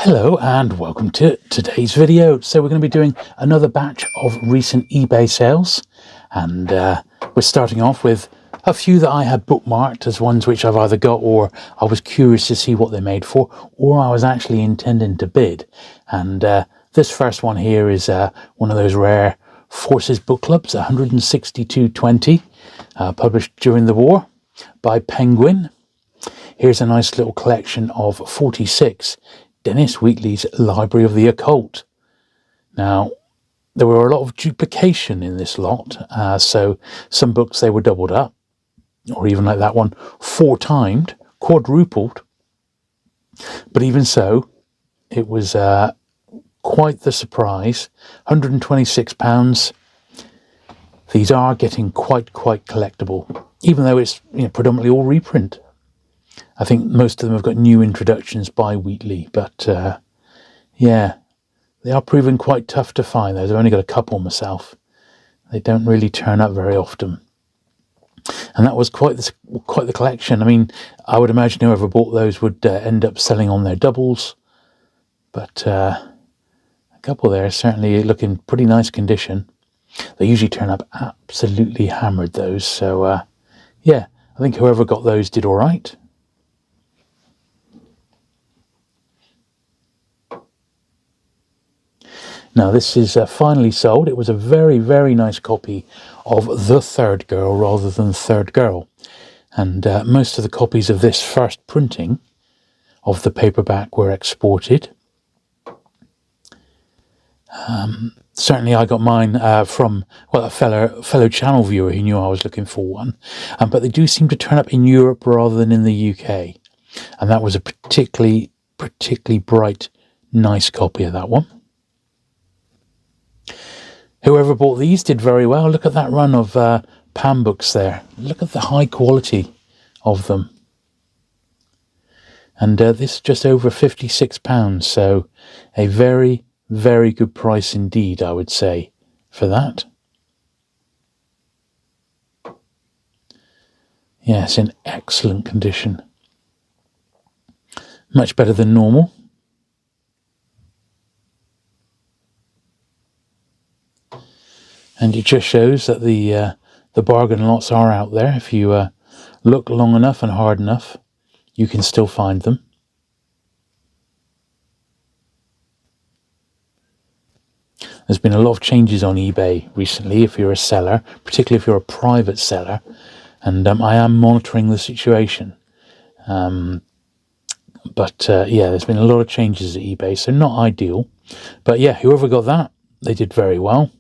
Hello and welcome to today's video. So we're going to be doing another batch of recent eBay sales, and we're starting off with a few that I had bookmarked as ones which I've either got or I was curious to see what they made for, or I was actually intending to bid. And this first one here is one of those rare Forces book clubs, 162.20, published during the war by Penguin. Here's a nice little collection of 46 Dennis Wheatley's Library of the Occult. Now, there were a lot of duplication in this lot, so some books they were doubled up, or even like that one, 4-timed, quadrupled. But even so, it was quite the surprise. £126. These are getting quite collectible, even though it's predominantly all reprint. I think most of them have got new introductions by Wheatley, but yeah, they are proving quite tough to find. Those I've only got a couple myself. They don't really turn up very often, and that was quite the collection. I mean, I would imagine whoever bought those would end up selling on their doubles, but a couple there certainly look in pretty nice condition. They usually turn up absolutely hammered, those. So yeah, I think whoever got those did all right. Now this is finally sold. It was a very nice copy of The Third Girl rather than Third Girl. And most of the copies of this first printing of the paperback were exported. Certainly I got mine from a fellow channel viewer who knew I was looking for one. But they do seem to turn up in Europe rather than in the UK. And that was a particularly bright, nice copy of that one. Whoever bought these did very well. Look at that run of Pan books there. Look at the high quality of them. And this is just over £56, so a very good price indeed, I would say, for that. Yes, in excellent condition. Much better than normal. And it just shows that the bargain lots are out there. If you look long enough and hard enough, you can still find them. There's been a lot of changes on eBay recently if you're a seller, particularly if you're a private seller. And I am monitoring the situation. But yeah, there's been a lot of changes at eBay, so not ideal. But yeah, whoever got that, they did very well.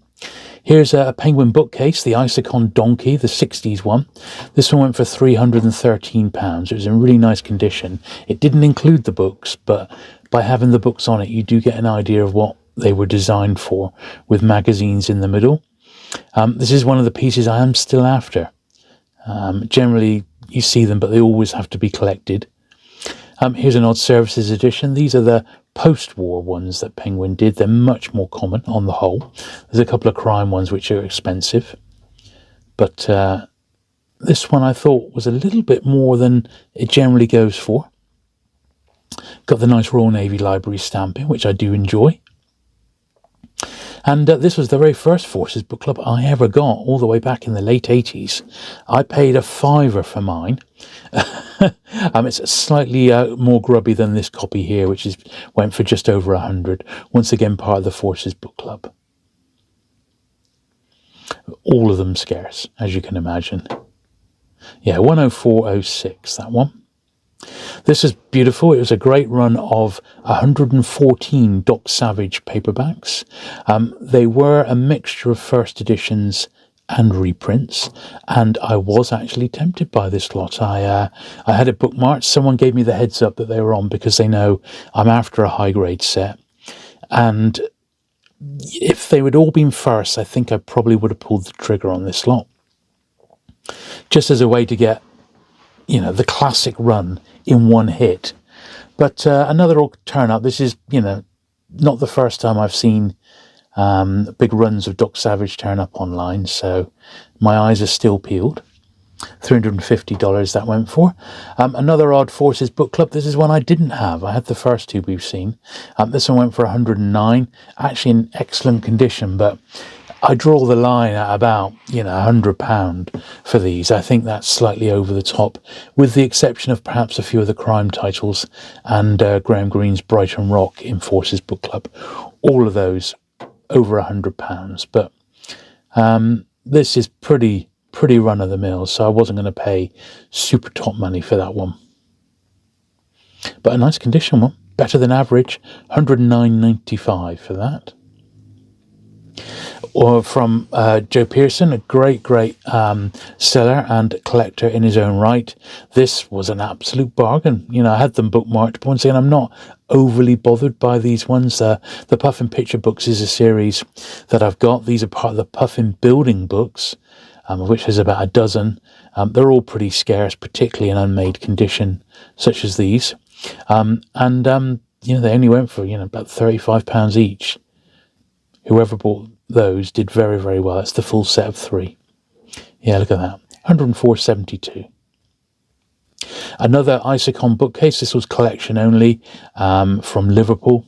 Here's a Penguin bookcase, the Isicon Donkey, the 60s one. This one went for £313. It was in really nice condition. It didn't include the books, but by having the books on it, you do get an idea of what they were designed for, with magazines in the middle. This is one of the pieces I am still after. Generally, you see them, but they always have to be collected. Here's an Odd Services edition. These are the post-war ones that Penguin did. They're much more common on the whole. There's a couple of crime ones which are expensive, but this one I thought was a little bit more than it generally goes for. Got the nice Royal Navy Library stamping, which I do enjoy. And this was the very first Forces book club I ever got, all the way back in the late 80s. I paid a £5 for mine. It's slightly more grubby than this copy here, which went for just over 100. Once again, part of the Forces book club. All of them scarce, as you can imagine. Yeah, 104.06, that one. This is beautiful. It was a great run of 114 Doc Savage paperbacks. They were a mixture of first editions and reprints, and I was actually tempted by this lot. I had it bookmarked. Someone gave me the heads up that they were on because they know I'm after a high grade set, and if they would all been first, I think I probably would have pulled the trigger on this lot, just as a way to get the classic run in one hit. But another turn up. This is not the first time I've seen big runs of Doc Savage turn up online, so my eyes are still peeled. $350 that went for. Another Odd Forces book club. This is one I didn't have. I had the first two we've seen. This one went for $109. Actually in excellent condition, but I draw the line at about, £100 for these. I think that's slightly over the top, with the exception of perhaps a few of the crime titles and Graham Greene's Brighton Rock in Forces book club. All of those over £100, but this is pretty run of the mill, so I wasn't going to pay super top money for that one. But a nice condition one, better than average, $109.95 for that. Or from Joe Pearson, a great seller and collector in his own right. This was an absolute bargain. I had them bookmarked, but once again, I'm not overly bothered by these ones. The Puffin Picture Books is a series that I've got. These are part of the Puffin Building books, of which there's about a dozen. They're all pretty scarce, particularly in unmade condition, such as these. They only went for, about £35 each. Whoever bought those did very, very well. That's the full set of 3. Yeah, look at that. $104.72. Another Isocon bookcase. This was collection only, from Liverpool.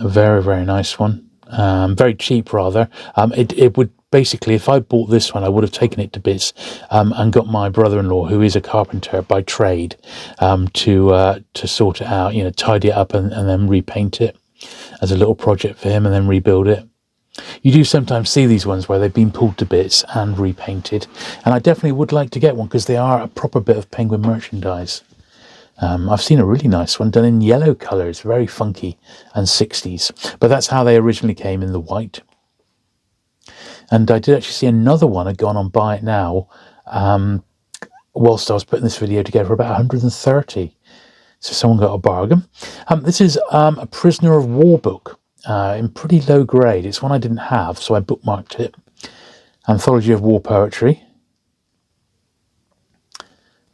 A very, very nice one. Very cheap, rather. It would basically, if I bought this one, I would have taken it to bits and got my brother-in-law, who is a carpenter by trade, to sort it out, tidy it up and then repaint it as a little project for him and then rebuild it. You do sometimes see these ones where they've been pulled to bits and repainted, and I definitely would like to get one because they are a proper bit of Penguin merchandise. I've seen a really nice one done in yellow colours, very funky and 60s, but that's how they originally came, in the white. And I did actually see another one. I'd gone on Buy It Now whilst I was putting this video together, for about 130. So someone got a bargain. This is a Prisoner of War book in pretty low grade. It's one I didn't have, so I bookmarked it. Anthology of War Poetry.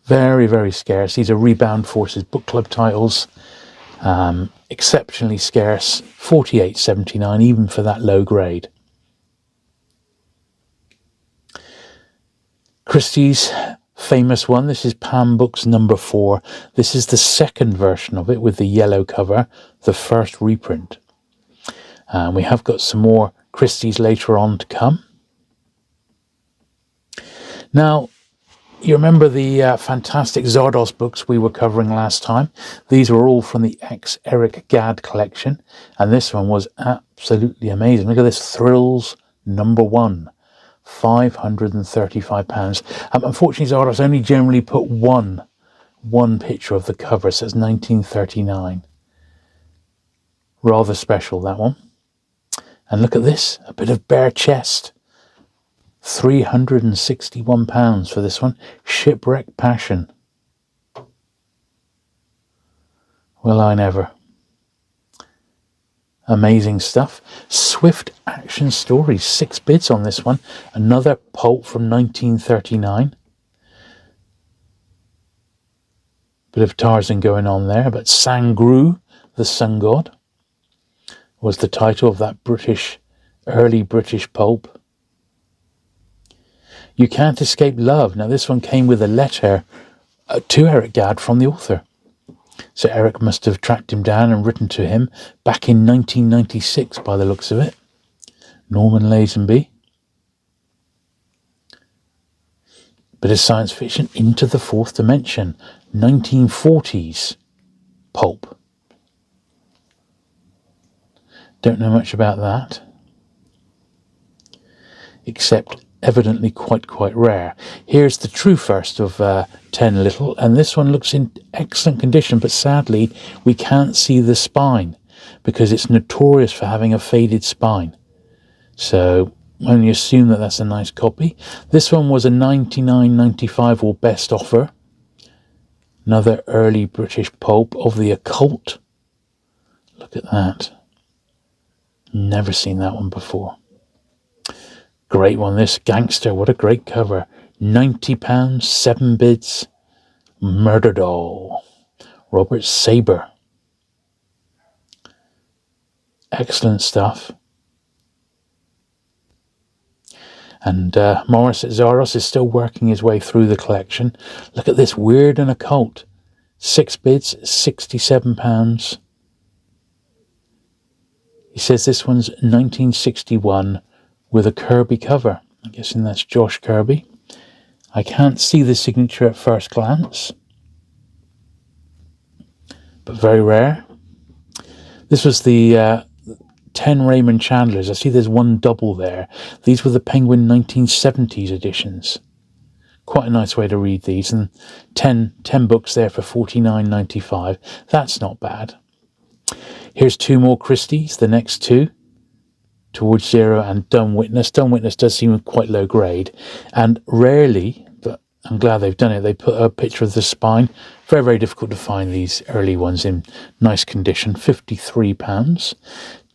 Very, very scarce. These are Rebound Forces book club titles. Exceptionally scarce. $48.79, even for that low grade. Christie's famous one. This is Pan Books number 4. This is the second version of it with the yellow cover, the first reprint. We have got some more Christie's later on to come. Now, you remember the fantastic Zardos books we were covering last time? These were all from the Eric Gadd collection, and this one was absolutely amazing. Look at this, Thrills number 1. £535. Unfortunately, Zardos only generally put one picture of the cover, so it's 1939. Rather special, that one. And look at this, a bit of bare chest. £361 for this one. Shipwreck Passion. Well, I never. Amazing stuff. Swift Action Stories, 6 bids on this one. Another pulp from 1939. Bit of Tarzan going on there, but Sangru, the Sun God, was the title of that early British pulp. You Can't Escape Love. Now this one came with a letter to Eric Gadd from the author. So Eric must have tracked him down and written to him back in 1996 by the looks of it. Norman Lazenby. Bit of science fiction, Into the Fourth Dimension. 1940s pulp. Don't know much about that, except evidently quite rare. Here's the true first of 10 Little, and this one looks in excellent condition, but sadly we can't see the spine because it's notorious for having a faded spine. So only assume that that's a nice copy. This one was a $99.95 or best offer. Another early British pulp of the occult. Look at that. Never seen that one before. Great one, this. Gangster, what a great cover. £90, 7 bids. Murder Doll. Robert Saber. Excellent stuff. And Morris at Zaros is still working his way through the collection. Look at this, Weird and Occult. 6 bids, £67. He says this one's 1961 with a Kirby cover. I'm guessing that's Josh Kirby. I can't see the signature at first glance, but very rare. This was the 10 Raymond Chandlers. I see there's one double there. These were the Penguin 1970s editions. Quite a nice way to read these, and 10 books there for $49.95. That's not bad. Here's 2 more Christie's, the next 2, Towards Zero and Dumb Witness. Dumb Witness does seem quite low grade, and rarely, but I'm glad they've done it, they put a picture of the spine. Very, very difficult to find these early ones in nice condition. £53.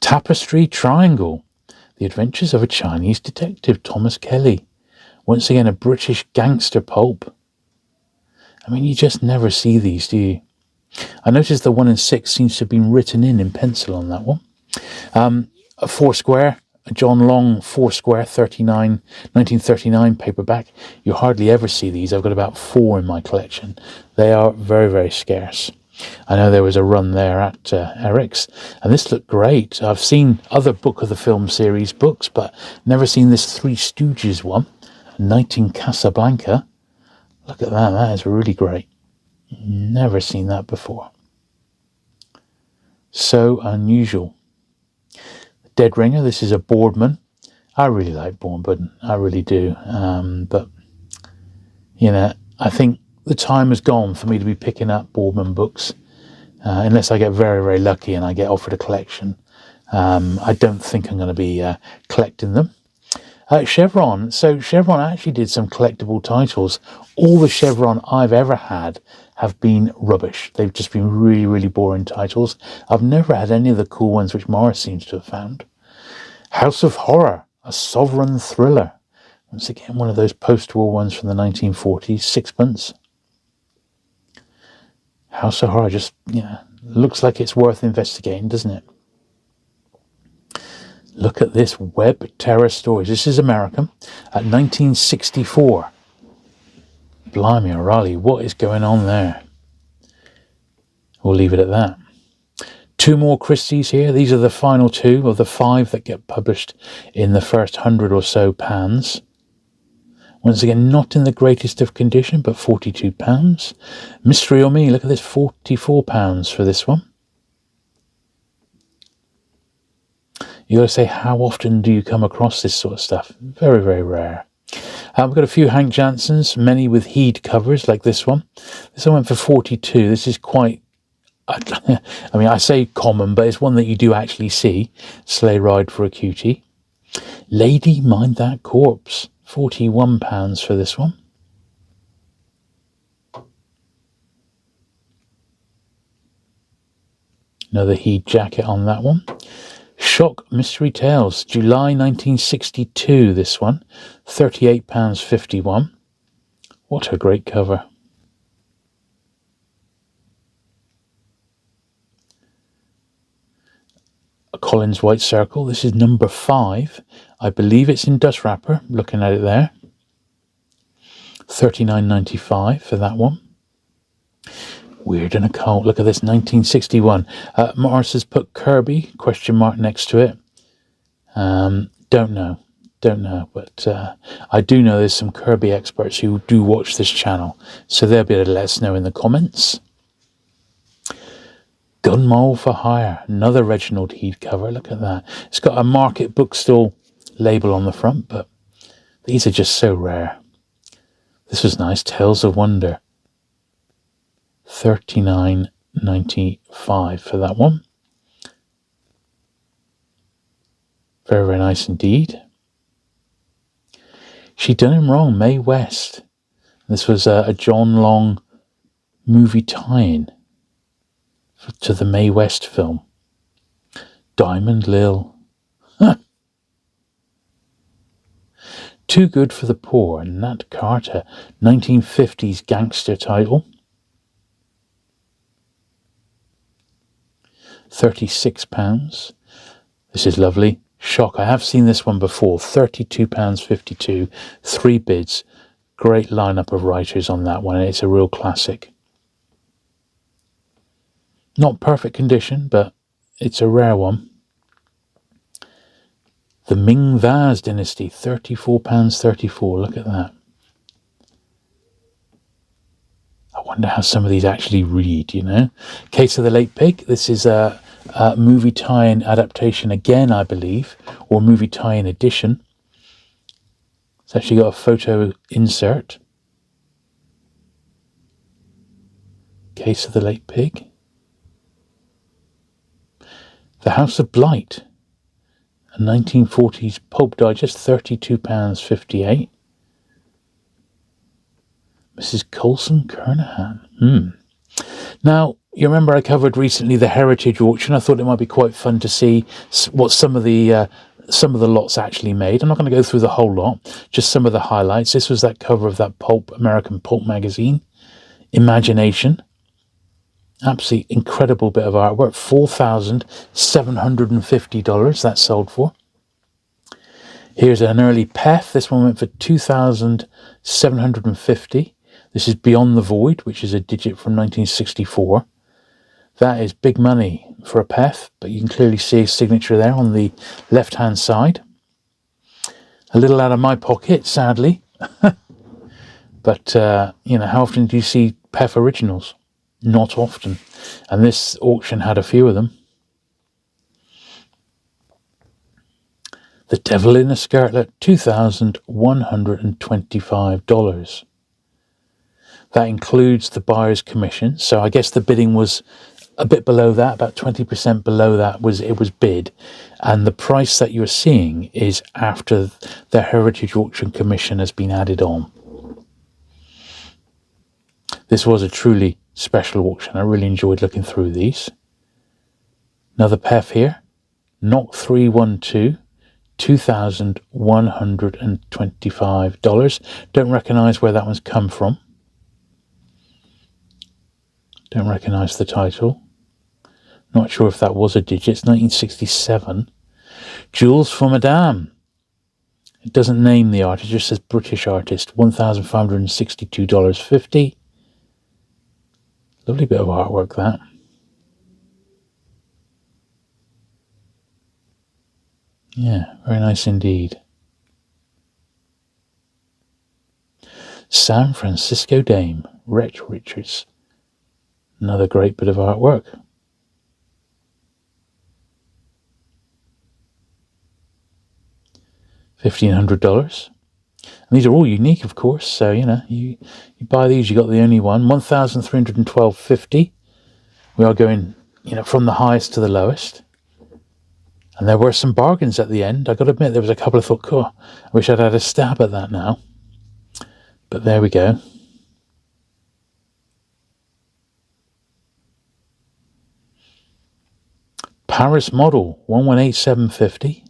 Tapestry Triangle, The Adventures of a Chinese Detective, Thomas Kelly. Once again, a British gangster pulp. I mean, you just never see these, do you? I noticed the 1 in 6 seems to have been written in pencil on that one. A Foursquare, a John Long Foursquare 1939 paperback. You hardly ever see these. I've got about 4 in my collection. They are very, very scarce. I know there was a run there at Eric's, and this looked great. I've seen other Book of the Film series books, but never seen this Three Stooges one. Night in Casablanca. Look at that, that is really great. Never seen that before. So unusual. Dead Ringer, this is a Boardman. I really like Boardman, I really do. But, you know, I think the time has gone for me to be picking up Boardman books. Unless I get very, very lucky and I get offered a collection. I don't think I'm going to be collecting them. Chevron. So Chevron actually did some collectible titles. All the Chevron I've ever had have been rubbish. They've just been really, really boring titles. I've never had any of the cool ones which Morris seems to have found. House of Horror, a sovereign thriller. Once again, one of those post-war ones from the 1940s, £6. House of Horror just, you know, looks like it's worth investigating, doesn't it? Look at this, Web Terror Stories. This is American, at 1964. Blimey O'Reilly, what is going on there? We'll leave it at that. 2 more Christie's here. These are the final 2 of the 5 that get published in the first 100 or so pans. Once again, not in the greatest of condition, but £42. Mystery or Me, look at this, £44 for this one. You got to say, how often do you come across this sort of stuff? Very, very rare. We've got a few Hank Jansons, many with Heed covers, like this one. This one went for 42. This is quite, I mean, I say common, but it's one that you do actually see. Sleigh Ride for a Cutie. Lady, Mind That Corpse, £41 for this one. Another Heed jacket on that one. Shock Mystery Tales, July 1962, this one, £38.51. What a great cover. A Collins White Circle, this is number 5. I believe it's in dust wrapper, looking at it there. £39.95 for that one. Weird and Occult. Look at this, 1961. Morris has put Kirby, question mark next to it. Don't know, but I do know there's some Kirby experts who do watch this channel, so they'll be able to let us know in the comments. Gun Mole for Hire, another Reginald Heed cover. Look at that. It's got a Market Bookstall label on the front, but these are just so rare. This was nice, Tales of Wonder. £39.95 for that one. Very, very nice indeed. She Done Him Wrong, Mae West. This was a John Long movie tie-in to the Mae West film. Diamond Lil. Huh. Too Good for the Poor, Nat Carter, 1950s gangster title. £36. This is lovely. Shock. I have seen this one before. £32.52, 3 bids. Great lineup of writers on that one. It's a real classic. Not perfect condition, but it's a rare one. The Ming Vase Dynasty, £34.34. Look at that. I wonder how some of these actually read, you know. Case of the Late Pig. This is a movie tie-in adaptation again, I believe, or movie tie-in edition. It's actually got a photo insert. Case of the Late Pig. The House of Blight, a 1940s pulp digest, £32.58. Mrs. Colson Kernahan. Now, you remember I covered recently the Heritage auction. I thought it might be quite fun to see what some of the lots actually made. I'm not going to go through the whole lot, just some of the highlights. This was that cover of that American pulp magazine, Imagination. Absolutely incredible bit of artwork. $4,750 that sold for. Here's an early Peth. This one went for $2,750. This is Beyond the Void, which is a digit from 1964. That is big money for a Peth, but you can clearly see his signature there on the left-hand side. A little out of my pocket, sadly. But, you know, how often do you see Peth originals? Not often. And this auction had a few of them. The Devil in a Scarlet, $2,125. That includes the buyer's commission. So I guess the bidding was a bit below that, about 20% below that it was bid. And the price that you're seeing is after the Heritage Auction Commission has been added on. This was a truly special auction. I really enjoyed looking through these. Another Pef here. Knock 312. $2,125. Don't recognise where that one's come from. Don't recognise the title. Not sure if that was a digit. It's 1967. Jules for Madame. It doesn't name the artist, it just says British artist. $1,562.50. Lovely bit of artwork, that. Yeah, very nice indeed. San Francisco Dame, Rhett Richards. Another great bit of artwork. $1,500. And these are all unique, of course, so, you know, you buy these, you got the only one. $1,312.50. We are going, you know, from the highest to the lowest. And there were some bargains at the end. I got to admit, there was a couple I thought, cool, I wish I'd had a stab at that now. But there we go. Paris Model, 118,750.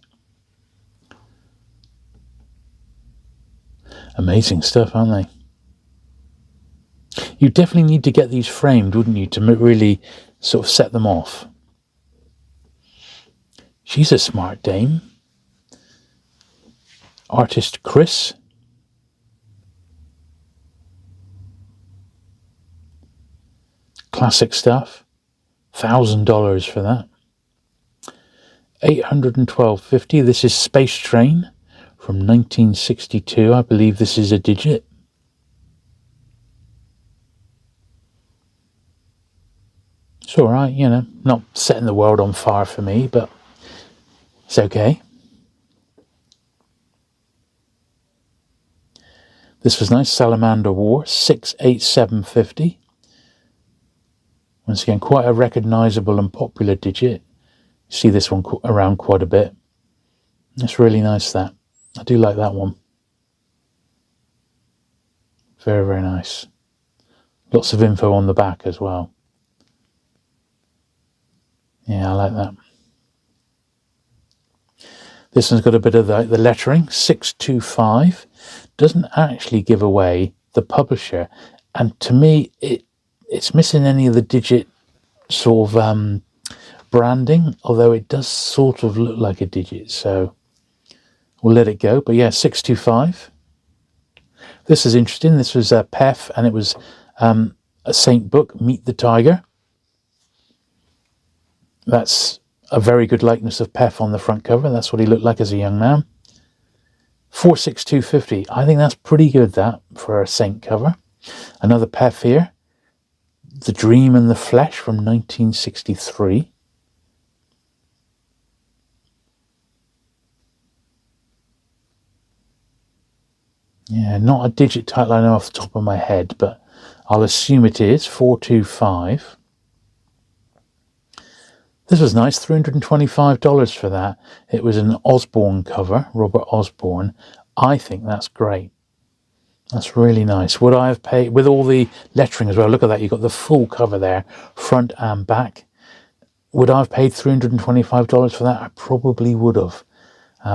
Amazing stuff, aren't they? You definitely need to get these framed, wouldn't you, to really sort of set them off. She's a smart dame. Artist Chris. Classic stuff. $1,000 for that. $812.50. This is Space Train from 1962. I believe this is a digit. It's all right, you know, not setting the world on fire for me, but it's okay. This was nice. Salamander War, $687.50. Once again, quite a recognisable and popular digit. You see this one around quite a bit. That's really nice, that. I do like that one. Very, very nice. Lots of info on the back as well. Yeah, I like that. This one's got a bit of the lettering, 625. Doesn't actually give away the publisher. And to me, it's missing any of the digit sort of branding, although it does sort of look like a digit, so we'll let it go. But yeah, 625. This is interesting. This was Pef, and it was a Saint book, Meet the Tiger. That's a very good likeness of Pef on the front cover. That's what he looked like as a young man. 46250. I think that's pretty good, that, for a Saint cover. Another Pef here. The Dream and the Flesh from 1963. Yeah, not a digit title I know off the top of my head, but I'll assume it is. 425. This was nice, $325 for that. It was an Osborne cover, Robert Osborne. I think that's great. That's really nice. Would I have paid, with all the lettering as well, look at that, you've got the full cover there, front and back. Would I have paid $325 for that? I probably would have.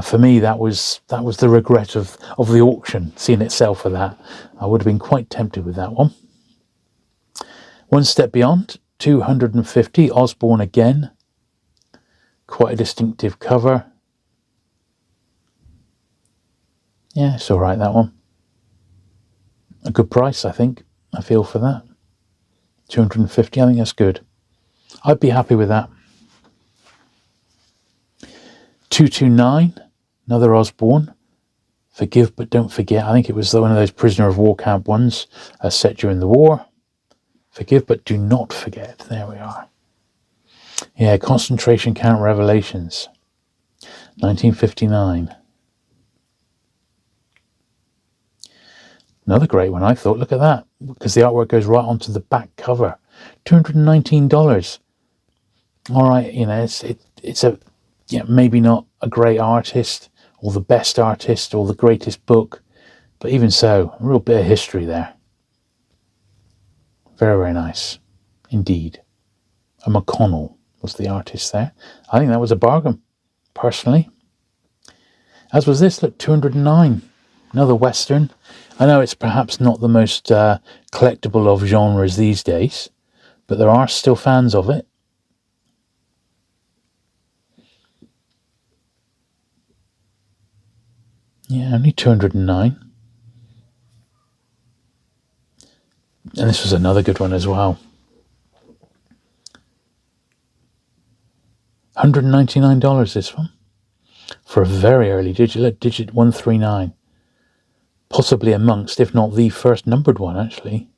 For me, that was the regret of the auction, seeing it sell for that. I would have been quite tempted with that one. One Step Beyond, 250, Osborne again. Quite a distinctive cover. Yeah, it's all right, that one. A good price, I think. I feel for that. 250, I think that's good. I'd be happy with that. 229, another Osborne. Forgive but Don't Forget. I think it was one of those prisoner of war camp ones set during the war. Forgive but Do Not Forget. There we are. Yeah, Concentration Camp Revelations. 1959. Another great one, I thought. Look at that. Because the artwork goes right onto the back cover. $219. All right, you know, it's a, yeah, maybe not a great artist or the best artist or the greatest book, but even so, a real bit of history there. Very, very nice indeed. A McConnell was the artist there. I think that was a bargain, personally. As was this, look, 209. Another Western. I know it's perhaps not the most collectible of genres these days, but there are still fans of it. Yeah, only 209. And this was another good one as well. $199 this one. For a very early digit, digit 139. Possibly amongst, if not the first numbered one, actually.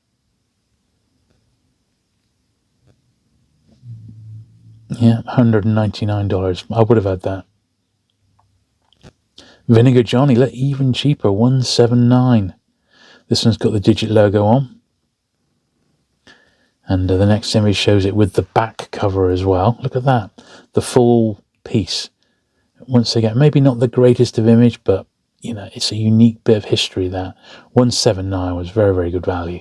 Yeah, $199. I would have had that. Vinegar Johnny, look, even cheaper, 179. This one's got the digit logo on. And the next image shows it with the back cover as well. Look at that. The full piece. Once again, maybe not the greatest of image, but, you know, it's a unique bit of history, that. 179 was very, very good value.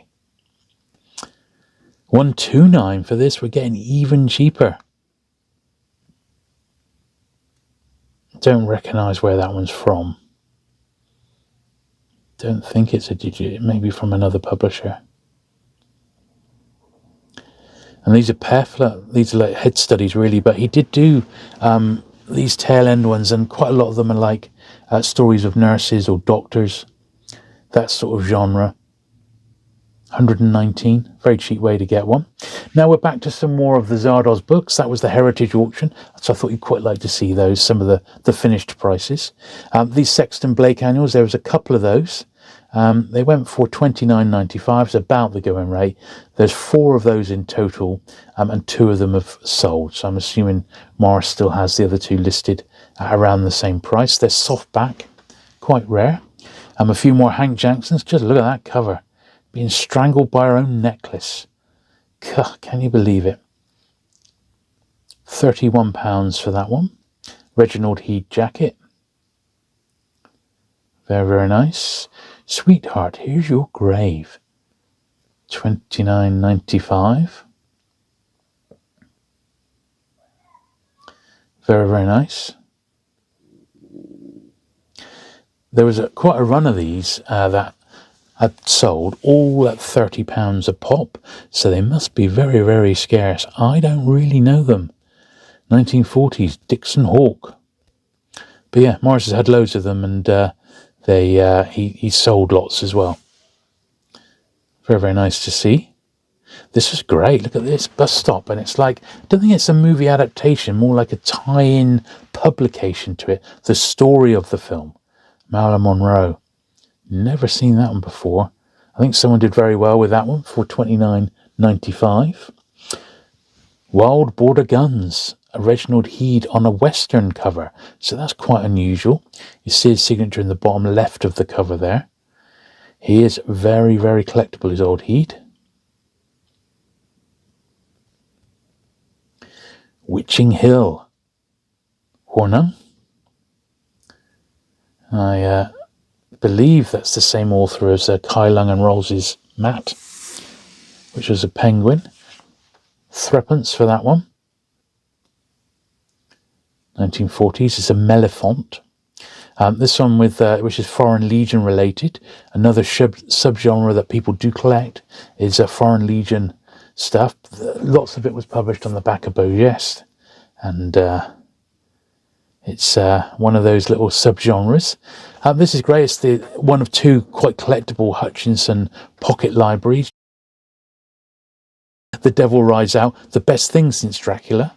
129 for this. We're getting even cheaper. Don't recognise where that one's from. Don't think it's a digit. It may be from another publisher. And these are Pef. These are like head studies, really. But he did do these tail end ones, and quite a lot of them are like stories of nurses or doctors. That sort of genre. 119. Very cheap way to get one. Now we're back to some more of the Zardoz books. That was the Heritage auction, so I thought you'd quite like to see those, some of the finished prices. These Sexton Blake annuals, there was a couple of those. They went for $29.95, it's about the going rate. There's 4 of those in total, and 2 of them have sold. So I'm assuming Morris still has the other 2 listed at around the same price. They're softback, quite rare. A few more Hank Jacksons. Just look at that cover. Being strangled by her own necklace. God, can you believe it? £31 for that one. Reginald Heed jacket. Very, very nice. Sweetheart, Here's Your Grave. $29.95. Very, very nice. There was quite a run of these that had sold, all at £30 a pop, so they must be very, very scarce. I don't really know them. 1940s Dixon Hawk. But yeah, Morris has had loads of them, and he sold lots as well. Very, very nice to see. This is great. Look at this bus stop, and it's like, I don't think it's a movie adaptation, more like a tie-in publication to it. The story of the film, Marilyn Monroe. Never seen that one before. I think someone did very well with that one for $29.95. Wild Border Guns, a Reginald Heed on a Western cover. So that's quite unusual. You see his signature in the bottom left of the cover there. He is very, very collectible, his old Heed. Witching Hill, Hornung. I believe that's the same author as Kai Lung and Rawls's Matt, which was a penguin. Threepence for that one. 1940s is a Mellifont. This one with which is Foreign Legion related. Another subgenre that people do collect is Foreign Legion stuff. Lots of it was published on the back of Beaugest, and it's one of those little subgenres. This is great. It's the one of two quite collectible Hutchinson pocket libraries. The Devil Rides Out, the best thing since Dracula.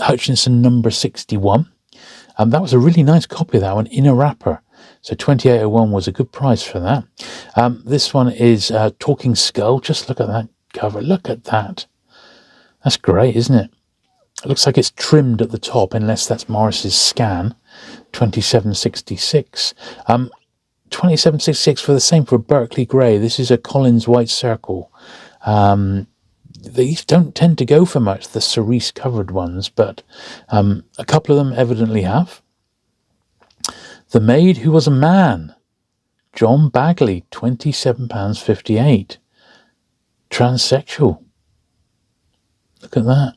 Hutchinson number 61. That was a really nice copy of that one in a wrapper. So 2801 was a good price for that. This one is Talking Skull. Just look at that cover. Look at that. That's great, isn't it? It looks like it's trimmed at the top, unless that's Morris's scan. 2766. 2766 for the same for Berkeley Grey. This is a Collins White Circle. These don't tend to go for much, the cerise covered ones, but a couple of them evidently have. The Maid Who Was a Man, John Bagley, £27.58. Transsexual. Look at that.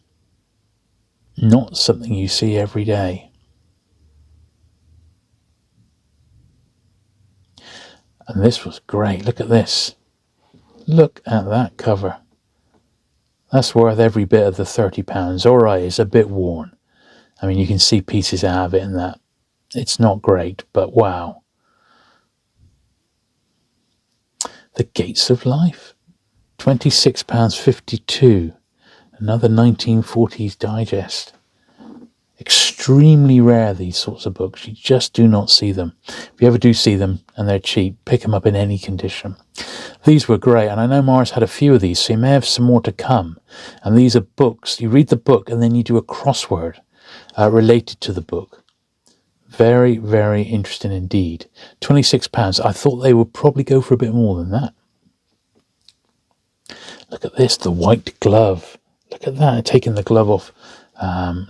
Not something you see every day. And this was great. Look at this. Look at that cover. That's worth every bit of the £30. All right, it's a bit worn. I mean, you can see pieces out of it and that. It's not great, but wow. The Gates of Life, £26.52. Another 1940s digest. Extremely rare, these sorts of books. You just do not see them. If you ever do see them and they're cheap, pick them up in any condition. These were great, and I know Morris had a few of these, so you may have some more to come. And these are books. You read the book and then you do a crossword related to the book. Very, very interesting indeed. £26. I thought they would probably go for a bit more than that. Look at this, the White Glove. Look at that, taking the glove off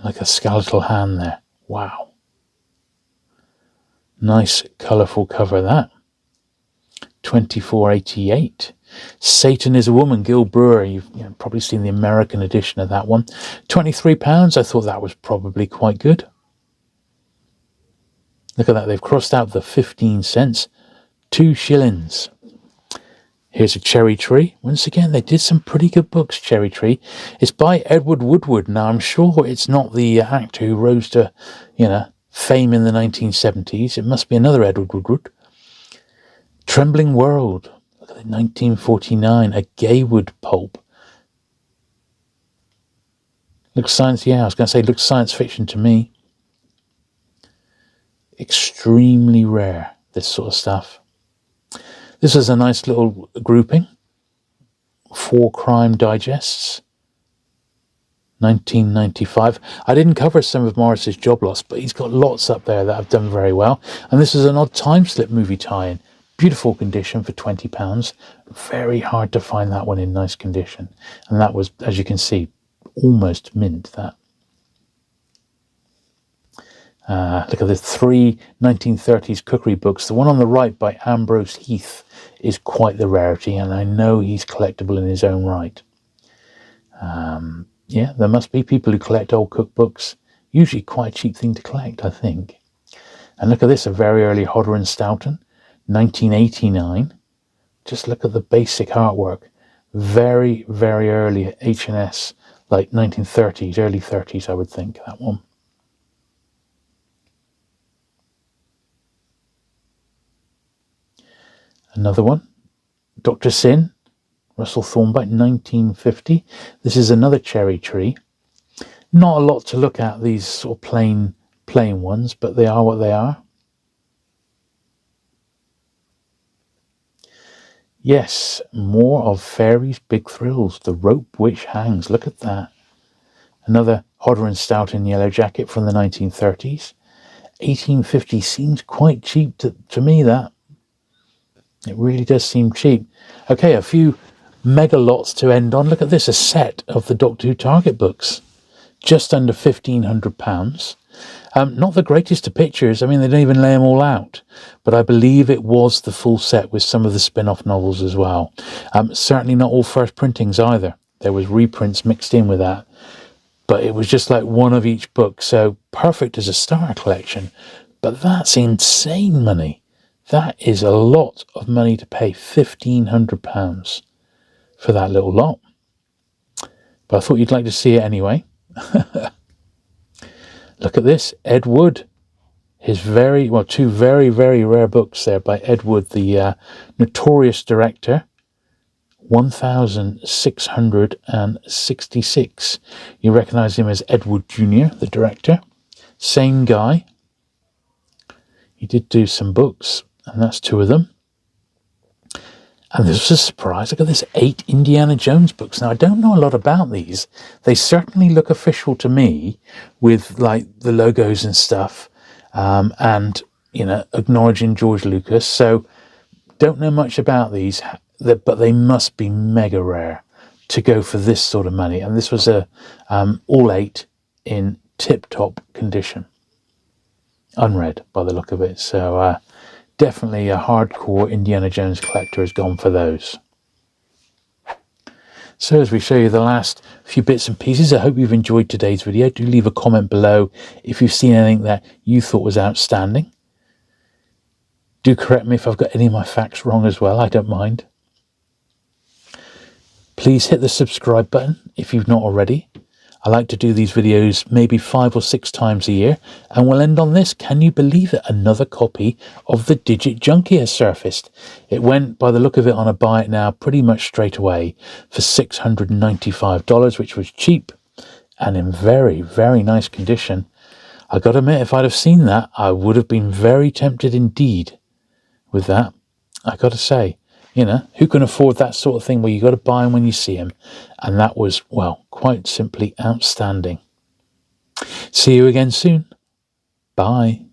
like a skeletal hand there. Wow. Nice, colourful cover, that. $24.88. Satan is a Woman, Gil Brewer. You've probably seen the American edition of that one. £23. I thought that was probably quite good. Look at that. They've crossed out the 15 cents. 2 shillings. Here's a Cherry Tree. Once again, they did some pretty good books, Cherry Tree. It's by Edward Woodward. Now, I'm sure it's not the actor who rose to, fame in the 1970s. It must be another Edward Woodward. Trembling World. Look at it, 1949. A Gaywood pulp. Looks science, yeah, I was going to say looks science fiction to me. Extremely rare, this sort of stuff. This is a nice little grouping. 4 crime digests. 1995. I didn't cover some of Morris's job loss, but he's got lots up there that have done very well. And this is an Odd Time Slip movie tie-in. Beautiful condition for £20. Very hard to find that one in nice condition. And that was, as you can see, almost mint, that. Look at the 3 1930s cookery books. The one on the right by Ambrose Heath is quite the rarity, and I know he's collectible in his own right. Yeah, there must be people who collect old cookbooks. Usually quite a cheap thing to collect, I think. And look at this, a very early Hodder and Stoughton, 1989. Just look at the basic artwork. Very, very early H&S like 1930s, early 30s, I would think, that one. Another one, Dr. Sin, Russell Thornback, 1950. This is another cherry tree. Not a lot to look at, these sort of plain ones, but they are what they are. Yes, more of Fairy's Big Thrills, The Rope Which Hangs. Look at that. Another Hodder and Stout in Yellow Jacket from the 1930s. 1850 seems quite cheap to me, that. It really does seem cheap. Okay, a few mega lots to end on. Look at this, a set of the Doctor Who Target books. Just under £1,500. Not the greatest of pictures. I mean, they don't even lay them all out. But I believe it was the full set with some of the spin-off novels as well. Certainly not all first printings either. There was reprints mixed in with that. But it was just like one of each book. So perfect as a starter collection. But that's insane money. That is a lot of money to pay, £1,500 for that little lot. But I thought you'd like to see it anyway. Look at this, Ed Wood. His two very, very rare books there by Ed Wood, the notorious director. 1666. You recognise him as Ed Wood Jr., the director. Same guy. He did do some books, and that's 2 of them. And this was a surprise. Look at this, 8 Indiana Jones books. Now, I don't know a lot about these. They certainly look official to me, with like the logos and stuff, and, you know, acknowledging George Lucas. So don't know much about these, but they must be mega rare to go for this sort of money. And this was a all 8 in tip-top condition. Unread by the look of it. So definitely a hardcore Indiana Jones collector has gone for those. So as we show you the last few bits and pieces, I hope you've enjoyed today's video. Do leave a comment below if you've seen anything that you thought was outstanding. Do correct me if I've got any of my facts wrong as well, I don't mind. Please hit the subscribe button if you've not already. I like to do these videos maybe 5 or 6 times a year. And we'll end on this. Can you believe it? Another copy of The Digit Junkie has surfaced. It went, by the look of it, on a buy it now pretty much straight away for $695, which was cheap and in very, very nice condition. I got to admit, if I'd have seen that, I would have been very tempted indeed with that. I got to say, you know, who can afford that sort of thing where you got to buy them when you see them? And that was, well, quite simply outstanding. See you again soon. Bye.